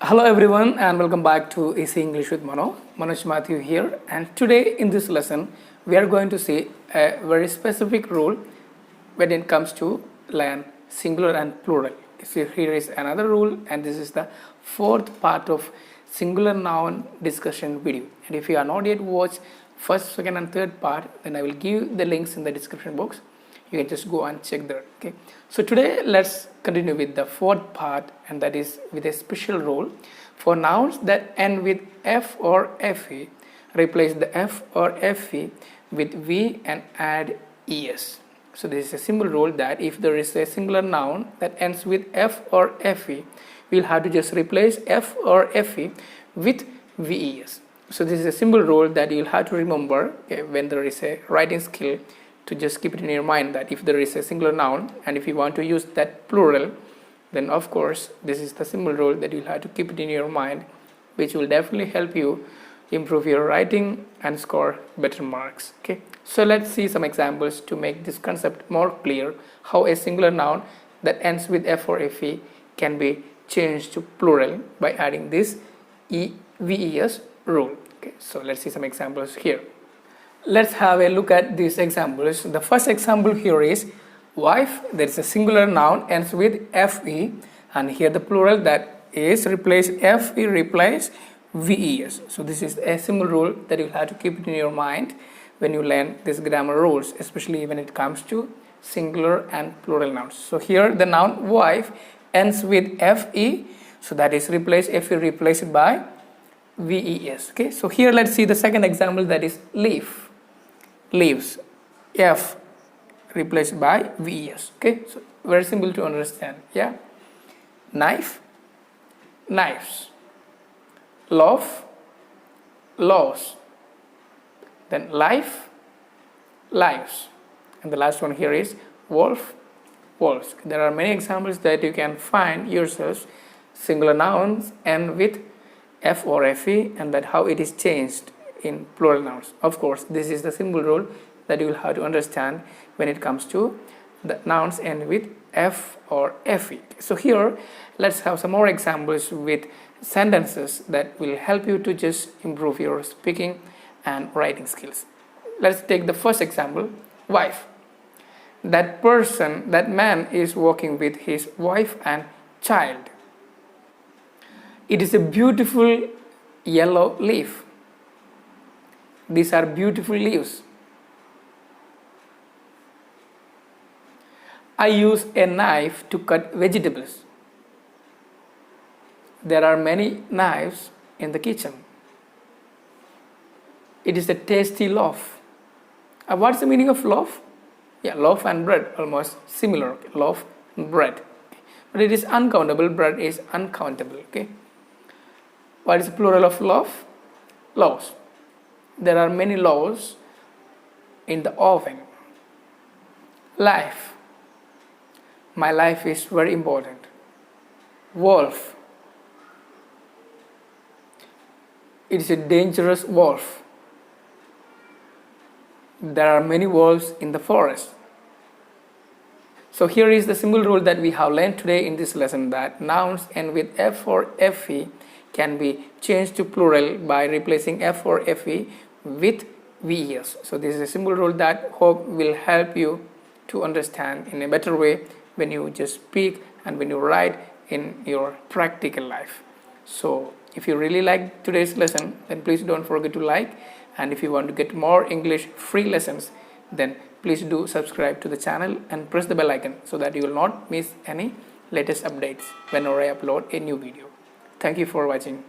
Hello everyone and welcome back to AC English with Mano. Manoj Matthew here, and today in this lesson we are going to see a very specific rule when it comes to learn singular and plural. So here is another rule, and this is the fourth part of singular noun discussion video. And if you are not yet watched first, second and third part, then I will give the links in the description box. You can just go and check there. Okay, so today let's continue with the fourth part, and that is with a special rule for nouns that end with f or fe. Replace the f or fe with v and add es. So this is a simple rule that if there is a singular noun that ends with f or fe, we'll have to just replace f or fe with ves. So this is a simple rule that you'll have to remember when there is a writing skill, to just keep it in your mind that if there is a singular noun and if you want to use that plural, then of course this is the simple rule that you'll have to keep it in your mind, which will definitely help you improve your writing and score better marks. Okay, so let's see some examples to make this concept more clear, how a singular noun that ends with f or fe can be changed to plural by adding this ves rule. Okay, so let's see some examples here. Let's have a look at these examples. The first example here is wife. There is a singular noun ends with fe, and here the plural that is replace fe replace ves. So this is a simple rule that you'll have to keep it in your mind when you learn these grammar rules, especially when it comes to singular and plural nouns. So here the noun wife ends with fe, so that is replace fe replaced by ves. Okay, so here let's see the second example, that is leaf. Leaves, f replaced by ves. Okay, so very simple to understand. Yeah, knife, knives, loaf, laws, then life, lives, and the last one here is wolf, wolves. There are many examples that you can find yourselves singular nouns and with f or fe, and that how it is changed in plural nouns. Of course, this is the simple rule that you will have to understand when it comes to the nouns end with f or fe. So here let's have some more examples with sentences that will help you to just improve your speaking and writing skills. Let's take the first example, wife. That person, that man is walking with his wife and child. It is a beautiful yellow leaf. These are beautiful leaves. I use a knife to cut vegetables. There are many knives in the kitchen. It is a tasty loaf. What's the meaning of loaf? Yeah, loaf and bread, almost similar. Okay? Loaf and bread. Okay. But it is uncountable, bread is uncountable. Okay. What is the plural of loaf? Loaves. There are many loaves in the oven. Life. My life is very important. Wolf. It is a dangerous wolf. There are many wolves in the forest. So here is the simple rule that we have learned today in this lesson, that nouns end with f or fe can be changed to plural by replacing f or fe with ves. So this is a simple rule that hope will help you to understand in a better way when you just speak and when you write in your practical life. So if you really like today's lesson, then please don't forget to like, and if you want to get more English free lessons, then please do subscribe to the channel and press the bell icon so that you will not miss any latest updates whenever I upload a new video. Thank you for watching.